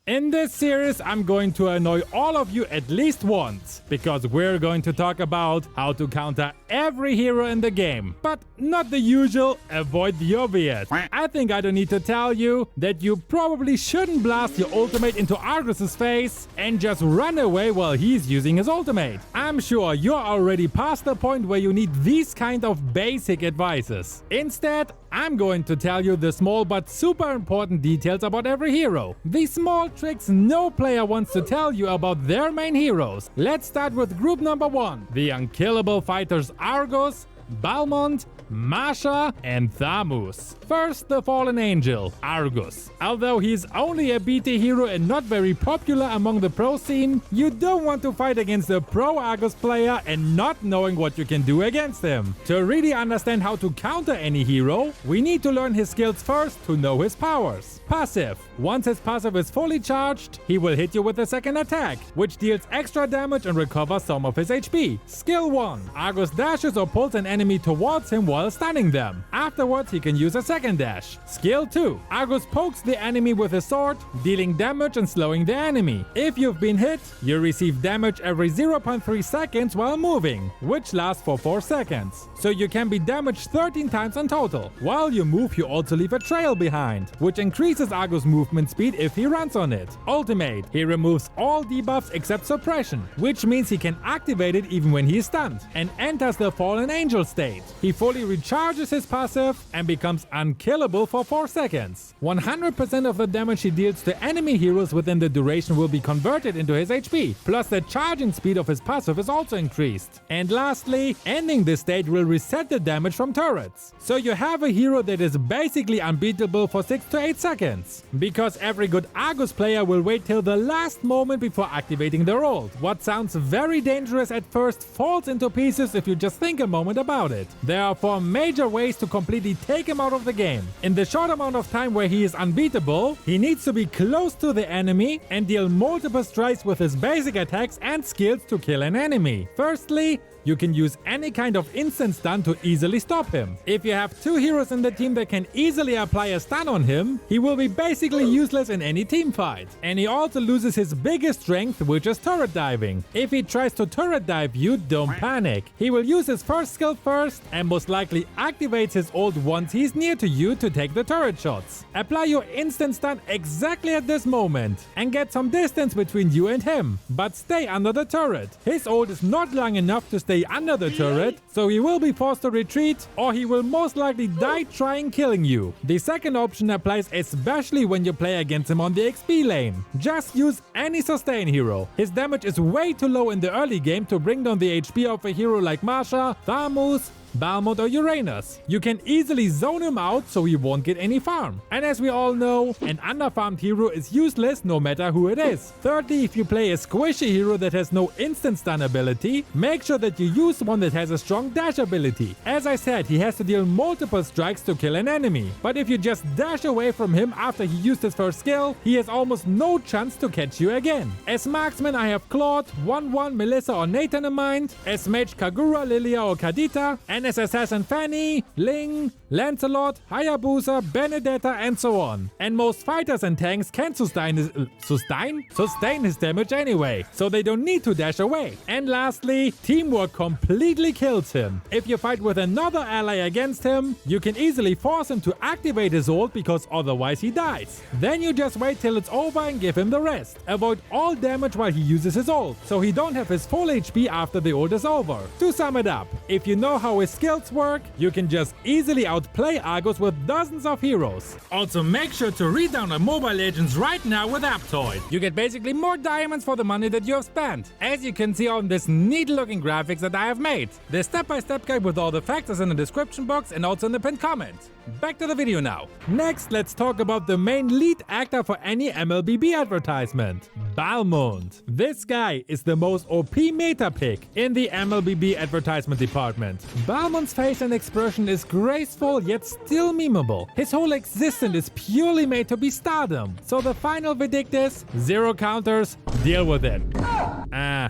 In this series, I'm going to annoy all of you at least once, because we're going to talk about how to counter every hero in the game. But not the usual, avoid the obvious. I think I don't need to tell you that you probably shouldn't blast your ultimate into Argus' face and just run away while he's using his ultimate. I'm sure you're already past the point where you need these kind of basic advices. Instead, I'm going to tell you the small but super important details about every hero. These small tricks no player wants to tell you about their main heroes. Let's start with group number 1, the unkillable fighters Argus, Balmond, Masha and Thamuz. First, the fallen angel, Argus. Although he's only a BT hero and not very popular among the pro scene, you don't want to fight against a pro Argus player and not knowing what you can do against him. To really understand how to counter any hero, we need to learn his skills first to know his powers. Passive. Once his passive is fully charged, he will hit you with a second attack, which deals extra damage and recovers some of his HP. Skill 1. Argus dashes or pulls an enemy towards him while stunning them. Afterwards, he can use a second dash. Skill 2. Argus pokes the enemy with his sword, dealing damage and slowing the enemy. If you've been hit, you receive damage every 0.3 seconds while moving, which lasts for 4 seconds. So you can be damaged 13 times in total. While you move, you also leave a trail behind, which increases Argus' movement speed if he runs on it. Ultimate. He removes all debuffs except suppression, which means he can activate it even when he is stunned, and enters the fallen angel state. He fully recharges his passive and becomes unkillable for 4 seconds. 100% of the damage he deals to enemy heroes within the duration will be converted into his HP, plus the charging speed of his passive is also increased. And lastly, ending this state will reset the damage from turrets. So you have a hero that is basically unbeatable for 6 to 8 seconds. Because every good Argus player will wait till the last moment before activating their ult. What sounds very dangerous at first falls into pieces if you just think a moment about it. There are 4 major ways to completely take him out of the game. In the short amount of time where he is unbeatable, he needs to be close to the enemy and deal multiple strikes with his basic attacks and skills to kill an enemy. Firstly, you can use any kind of instant stun to easily stop him. If you have 2 heroes in the team that can easily apply a stun on him, he will be basically useless in any team fight. And he also loses his biggest strength, which is turret diving. If he tries to turret dive you, don't panic. He will use his first skill first and most likely activates his ult once he's near to you to take the turret shots. Apply your instant stun exactly at this moment and get some distance between you and him, but stay under the turret. His ult is not long enough to stay under the turret, so he will be forced to retreat or he will most likely die trying killing you. The second option applies especially when you play against him on the XP lane. Just use any sustain hero. His damage is way too low in the early game to bring down the HP of a hero like Masha, Thamuz, Balmond or Uranus. You can easily zone him out so he won't get any farm. And as we all know, an underfarmed hero is useless no matter who it is. Thirdly, if you play a squishy hero that has no instant stun ability, make sure that you use one that has a strong dash ability. As I said, he has to deal multiple strikes to kill an enemy. But if you just dash away from him after he used his first skill, he has almost no chance to catch you again. As marksman I have Claude, 1-1, Melissa or Nathan in mind. As mage Kagura, Lilia or Kadita. And as assassin Fanny, Ling, Lancelot, Hayabusa, Benedetta and so on. And most fighters and tanks can sustain his damage anyway, so they don't need to dash away. And lastly, teamwork completely kills him. If you fight with another ally against him, you can easily force him to activate his ult because otherwise he dies. Then you just wait till it's over and give him the rest. Avoid all damage while he uses his ult, so he don't have his full HP after the ult is over. To sum it up, if you know how his skills work, you can just easily outplay Argus with dozens of heroes. Also make sure to re-download Mobile Legends right now with Aptoide. You get basically more diamonds for the money that you have spent, as you can see on this neat looking graphics that I have made. The step-by-step guide with all the facts is in the description box and also in the pinned comment. Back to the video now. Next, let's talk about the main lead actor for any MLBB advertisement, Balmond. This guy is the most OP meta pick in the MLBB advertisement department. Balmond's face and expression is graceful yet still memeable. His whole existence is purely made to be stardom. So the final verdict is 0 counters, deal with it.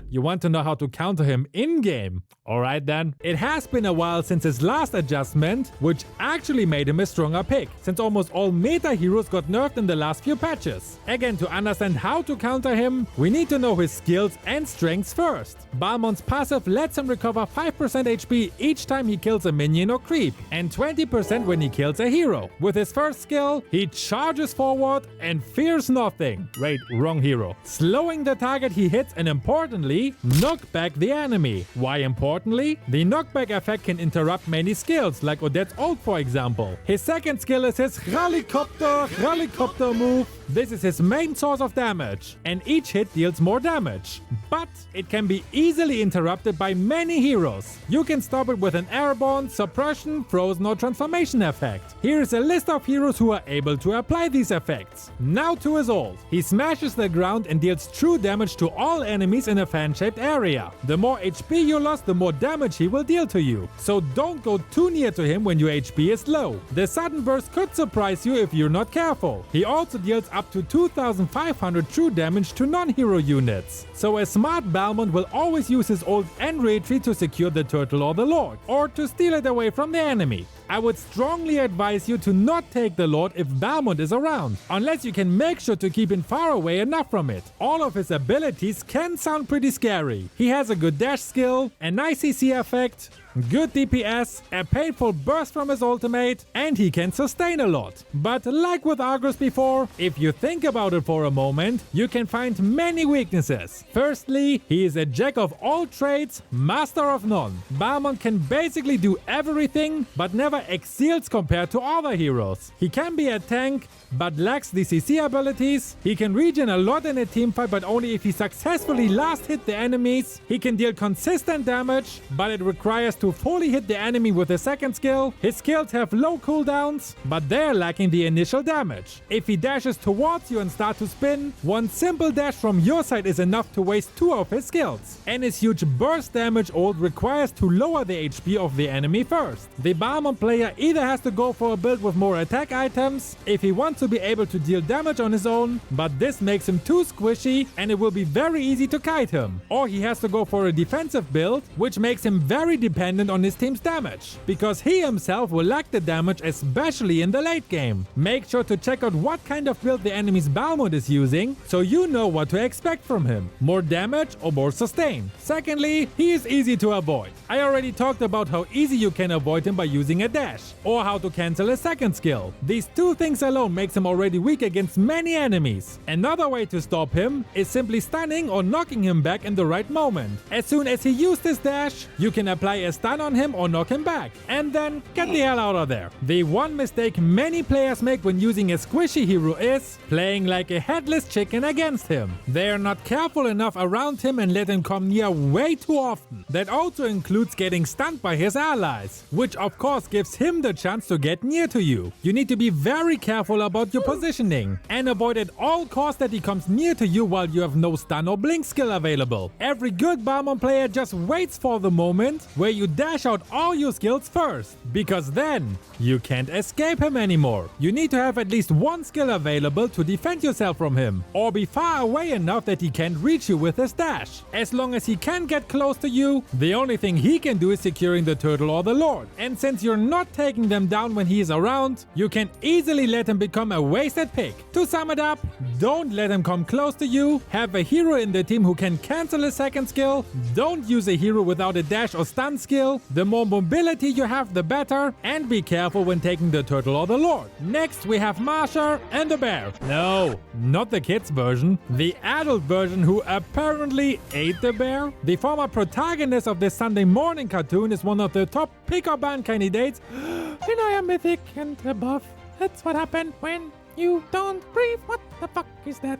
You want to know how to counter him in-game? Alright then. It has been a while since his last adjustment, which actually made him a stronger pick, since almost all meta heroes got nerfed in the last few patches. Again, to understand how to counter him, we need to know his skills and strengths first. Balmond's passive lets him recover 5% HP each time he kills a minion or creep, and 20% when he kills a hero. With his first skill, he charges forward and fears nothing. Wait, wrong hero. Slowing the target he hits and importantly, knock back the enemy. Why importantly? The knockback effect can interrupt many skills, like Odette's ult for example. His second skill is his 𝐏𝐤𝐬𝐜𝐴 move. This is his main source of damage, and each hit deals more damage. But it can be easily interrupted by many heroes. You can stop it with an airborne, suppression, frozen or transformation effect. Here is a list of heroes who are able to apply these effects. Now to his ult. He smashes the ground and deals true damage to all enemies in a fan-shaped area. The more HP you lost, the more damage he will deal to you. So don't go too near to him when your HP is low. The sudden burst could surprise you if you're not careful. He also deals up to 2,500 true damage to non-hero units. So a smart Balmond will always use his ult and retreat to secure the turtle or the lord, or to steal it away from the enemy. I would strongly advise you to not take the Lord if Balmond is around, unless you can make sure to keep him far away enough from it. All of his abilities can sound pretty scary. He has a good dash skill, a nice CC effect, good DPS, a painful burst from his ultimate, and he can sustain a lot. But like with Argus before, if you think about it for a moment, you can find many weaknesses. Firstly, he is a jack of all trades, master of none. Balmond can basically do everything, but never excels compared to other heroes. He can be a tank, but lacks the CC abilities. He can regen a lot in a teamfight, but only if he successfully last hit the enemies. He can deal consistent damage, but it requires to fully hit the enemy with a second skill. His skills have low cooldowns, but they're lacking the initial damage. If he dashes towards you and starts to spin, one simple dash from your side is enough to waste 2 of his skills. And his huge burst damage ult requires to lower the HP of the enemy first. The Balmond player either has to go for a build with more attack items if he wants to be able to deal damage on his own, but this makes him too squishy and it will be very easy to kite him. Or he has to go for a defensive build, which makes him very dependent on his team's damage, because he himself will lack the damage, especially in the late game. Make sure to check out what kind of build the enemy's Balmond is using, so you know what to expect from him. More damage or more sustain. Secondly, he is easy to avoid. I already talked about how easy you can avoid him by using a dash, or how to cancel a second skill. These two things alone makes him already weak against many enemies. Another way to stop him is simply stunning or knocking him back in the right moment. As soon as he used his dash, you can apply a stun on him or knock him back, and then get the hell out of there. The one mistake many players make when using a squishy hero is playing like a headless chicken against him. They are not careful enough around him and let him come near way too often. That also includes getting stunned by his allies, which of course gives him the chance to get near to you. You need to be very careful about your positioning and avoid at all costs that he comes near to you while you have no stun or blink skill available. Every good Balmond player just waits for the moment where you dash out all your skills first, because then you can't escape him anymore. You need to have at least one skill available to defend yourself from him, or be far away enough that he can't reach you with his dash. As long as he can get close to you, the only thing he can do is securing the turtle or the lord. And since you're not taking them down when he is around, you can easily let him become a wasted pick. To sum it up, don't let him come close to you, have a hero in the team who can cancel a second skill, don't use a hero without a dash or stun skill. The more mobility you have, the better, and be careful when taking the turtle or the lord. Next we have Masha and the bear. No, not the kids version, the adult version who apparently ate the bear. The former protagonist of this Sunday morning cartoon is one of the top pick or ban candidates in I am mythic and above. That's what happened when you don't breathe. What? the fuck is that?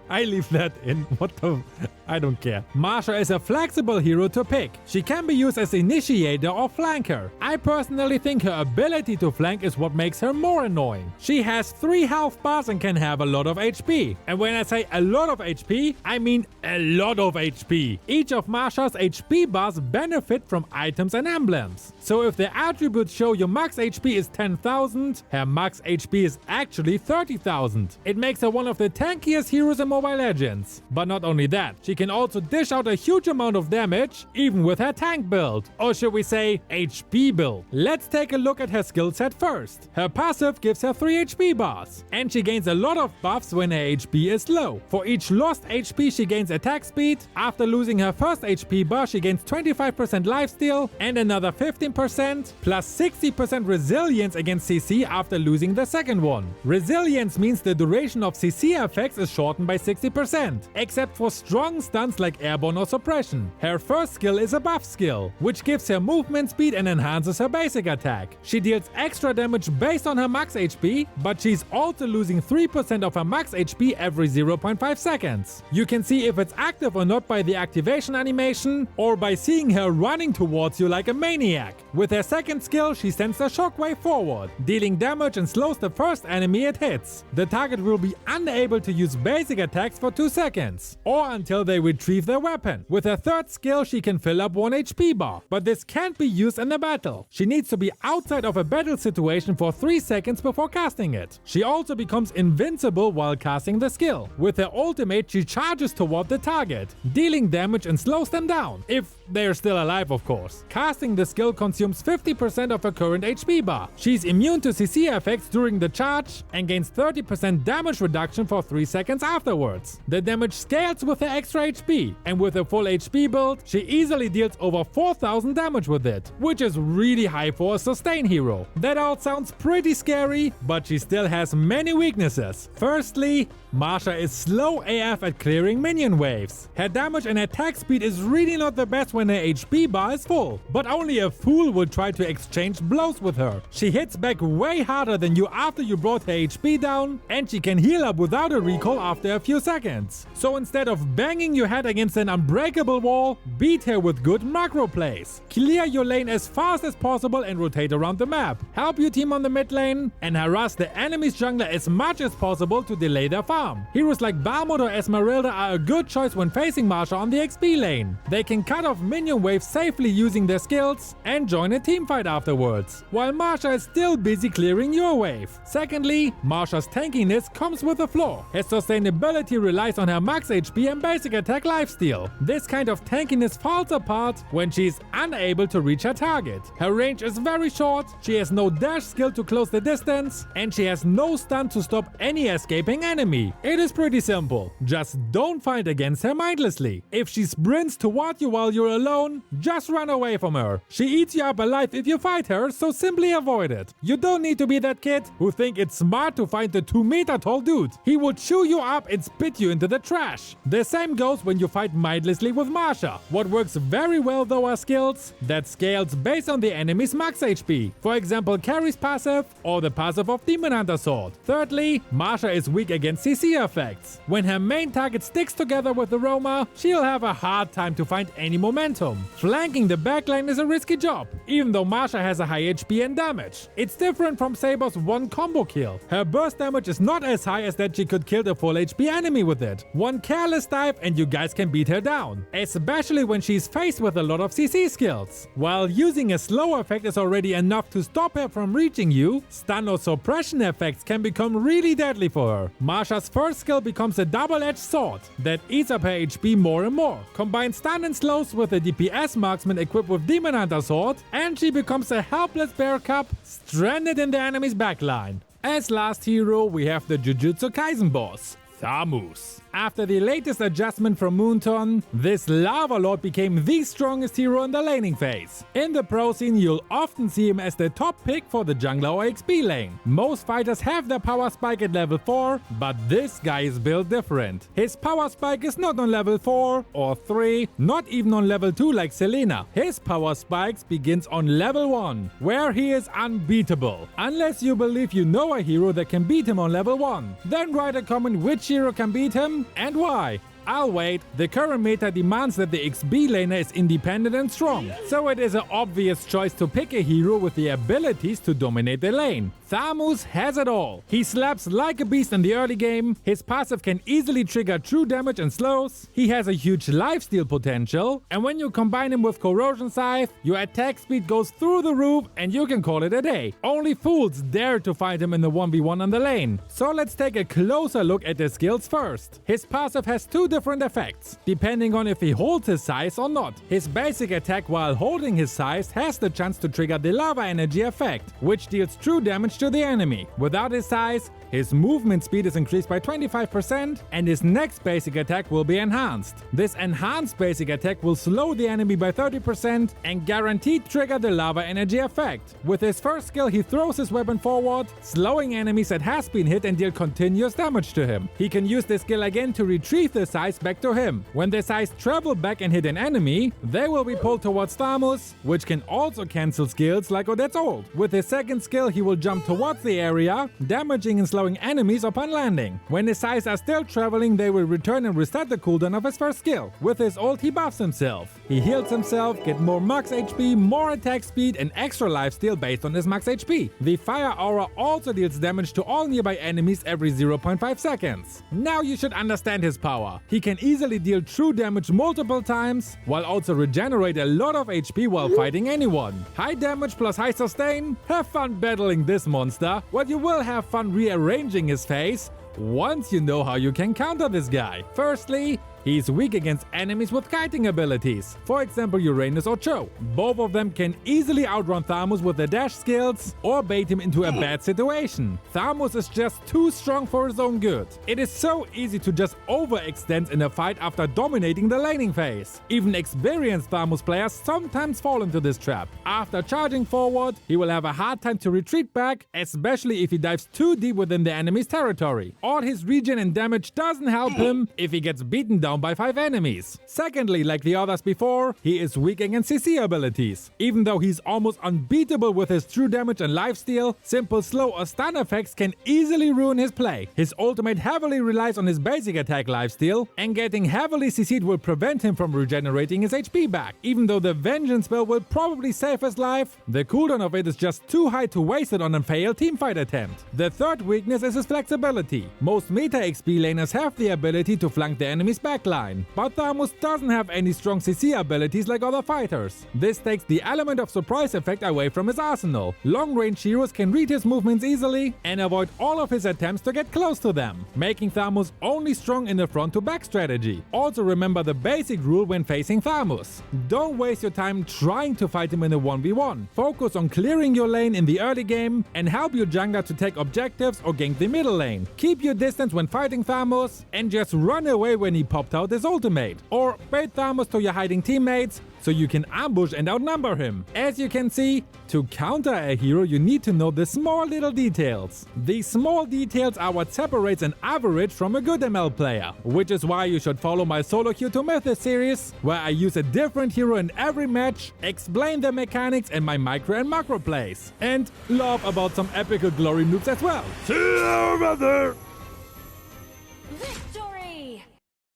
I leave that in. What the? I don't care. Masha is a flexible hero to pick. She can be used as initiator or flanker. I personally think her ability to flank is what makes her more annoying. She has 3 health bars and can have a lot of HP. And when I say a lot of HP, I mean a lot of HP. Each of Masha's HP bars benefit from items and emblems. So if the attributes show your max HP is 10,000, her max HP is actually 30,000. It makes her one of the tankiest heroes in Mobile Legends. But not only that, she can also dish out a huge amount of damage, even with her tank build. Or should we say, HP build. Let's take a look at her skill set first. Her passive gives her 3 HP bars. And she gains a lot of buffs when her HP is low. For each lost HP, she gains attack speed. After losing her first HP bar, she gains 25% lifesteal and another 15%, plus 60% resilience against CC after losing the second one. Resilience means the duration of CC effects is shortened by 60%, except for strong stunts like airborne or suppression. Her first skill is a buff skill, which gives her movement speed and enhances her basic attack. She deals extra damage based on her max HP, but she's also losing 3% of her max HP every 0.5 seconds. You can see if it's active or not by the activation animation, or by seeing her running towards you like a maniac. With her second skill, she sends a shockwave forward, dealing damage and slows the first enemy it hits. The target will be unable to use basic attacks for 2 seconds, or until they retrieve their weapon. With her third skill, she can fill up 1 HP bar, but this can't be used in a battle. She needs to be outside of a battle situation for 3 seconds before casting it. She also becomes invincible while casting the skill. With her ultimate, she charges toward the target, dealing damage and slows them down. If they're still alive, of course. Casting the skill consumes 50% of her current HP bar. She's immune to CC effects during the charge and gains 30% damage reduction for 3 seconds afterwards. The damage scales with her extra HP, and with a full HP build, she easily deals over 4,000 damage with it, which is really high for a sustain hero. That all sounds pretty scary, but she still has many weaknesses. Firstly, Masha is slow AF at clearing minion waves. Her damage and attack speed is really not the best when her HP bar is full, but only a fool would try to exchange blows with her. She hits back way harder than you after you brought her HP down, and she can heal up without a recall after a few seconds. So instead of banging your head against an unbreakable wall, beat her with good macro plays. Clear your lane as fast as possible and rotate around the map. Help your team on the mid lane and harass the enemy's jungler as much as possible to delay their farm. Heroes like Balmond or Esmeralda are a good choice when facing Masha on the XP lane. They can cut off minion waves safely using their skills and join a teamfight afterwards, while Masha is still busy clearing your wave. Secondly, Masha's tankiness comes with a flaw. Her sustainability relies on her max HP and basic attack lifesteal. This kind of tankiness falls apart when she is unable to reach her target. Her range is very short, she has no dash skill to close the distance, and she has no stun to stop any escaping enemy. It is pretty simple. Just don't fight against her mindlessly. If she sprints toward you while you're alone, just run away from her. She eats you up alive if you fight her, so simply avoid it. You don't need to be that kid who think it's smart to find the 2-meter tall dude. He will chew you up and spit you into the trash. The same goes when you fight mindlessly with Masha. What works very well though are skills that scales based on the enemy's max HP. For example, Carrie's passive or the passive of Demon Hunter Sword. Thirdly, Masha is weak against CC effects. When her main target sticks together with the Roma, she'll have a hard time to find any momentum. Flanking the backline is a risky job, even though Masha has a high HP and damage. It's different from Saber's 1 combo kill. Her burst damage is not as high as that she could kill the full HP enemy with it. 1 careless dive and you guys can beat her down, especially when she's faced with a lot of CC skills. While using a slow effect is already enough to stop her from reaching you, stun or suppression effects can become really deadly for her. Masha's first skill becomes a double-edged sword that eats up her HP more and more. Combine stun and slows with a DPS marksman equipped with Demon Hunter Sword, and she becomes a helpless bear cub stranded in the enemy's backline. As last hero, we have the Jujutsu Kaisen boss, Thamuz. After the latest adjustment from Moonton, this Lava Lord became the strongest hero in the laning phase. In the pro scene, you'll often see him as the top pick for the jungler or XP lane. Most fighters have their power spike at level 4, but this guy is built different. His power spike is not on level 4 or 3, not even on level 2 like Selena. His power spikes begins on level 1, where he is unbeatable. Unless you believe you know a hero that can beat him on level 1. Then write a comment which hero can beat him and why. I'll wait. The current meta demands that the XP laner is independent and strong, so it is an obvious choice to pick a hero with the abilities to dominate the lane. Thamuz has it all. He slaps like a beast in the early game, his passive can easily trigger true damage and slows, he has a huge lifesteal potential, and when you combine him with Corrosion Scythe, your attack speed goes through the roof and you can call it a day. Only fools dare to fight him in the 1v1 on the lane. So let's take a closer look at his skills first. His passive has two different effects, depending on if he holds his Scythe or not. His basic attack while holding his Scythe has the chance to trigger the lava energy effect, which deals true damage to the enemy. Without his Scythe, his movement speed is increased by 25% and his next basic attack will be enhanced. This enhanced basic attack will slow the enemy by 30% and guaranteed trigger the lava energy effect. With his first skill, he throws his weapon forward, slowing enemies that has been hit and deal continuous damage to him. He can use this skill again to retrieve the Scythe back to him. When the Scythe travel back and hit an enemy, they will be pulled towards Thamuz, which can also cancel skills like Odette's ult. With his second skill, he will jump towards the area, damaging and slowing enemies upon landing. When his Scythes are still traveling, they will return and reset the cooldown of his first skill. With his ult, he buffs himself. He heals himself, get more max HP, more attack speed, and extra lifesteal based on his max HP. The Fire Aura also deals damage to all nearby enemies every 0.5 seconds. Now you should understand his power. He can easily deal true damage multiple times, while also regenerate a lot of HP while fighting anyone. High damage plus high sustain? Have fun battling this monster, but you will have fun rearranging his face once you know how you can counter this guy. Firstly, he's weak against enemies with kiting abilities, for example Uranus or Cho. Both of them can easily outrun Thamuz with their dash skills or bait him into a bad situation. Thamuz is just too strong for his own good. It is so easy to just overextend in a fight after dominating the laning phase. Even experienced Thamuz players sometimes fall into this trap. After charging forward, he will have a hard time to retreat back, especially if he dives too deep within the enemy's territory. All his regen and damage doesn't help him if he gets beaten down by 5 enemies. Secondly, like the others before, he is weak against CC abilities. Even though he's almost unbeatable with his true damage and lifesteal, simple slow or stun effects can easily ruin his play. His ultimate heavily relies on his basic attack lifesteal, and getting heavily CC'd will prevent him from regenerating his HP back. Even though the Vengeance spell will probably save his life, the cooldown of it is just too high to waste it on a failed teamfight attempt. The third weakness is his flexibility. Most meta XP laners have the ability to flank the enemy's backline, but Thamuz doesn't have any strong CC abilities like other fighters. This takes the element of surprise effect away from his arsenal. Long-range heroes can read his movements easily and avoid all of his attempts to get close to them, making Thamuz only strong in the front-to-back strategy. Also remember the basic rule when facing Thamuz. Don't waste your time trying to fight him in a 1v1. Focus on clearing your lane in the early game and help your jungler to take objectives or gank the middle lane. Keep your distance when fighting Thamuz and just run away when he popped out his ultimate. Or bait Thamuz to your hiding teammates so you can ambush and outnumber him. As you can see, to counter a hero you need to know the small little details. These small details are what separates an average from a good ML player, which is why you should follow my solo Q to Mythos series, where I use a different hero in every match, explain the mechanics and my micro and macro plays, and laugh about some epical glory noobs as well. See you, brother!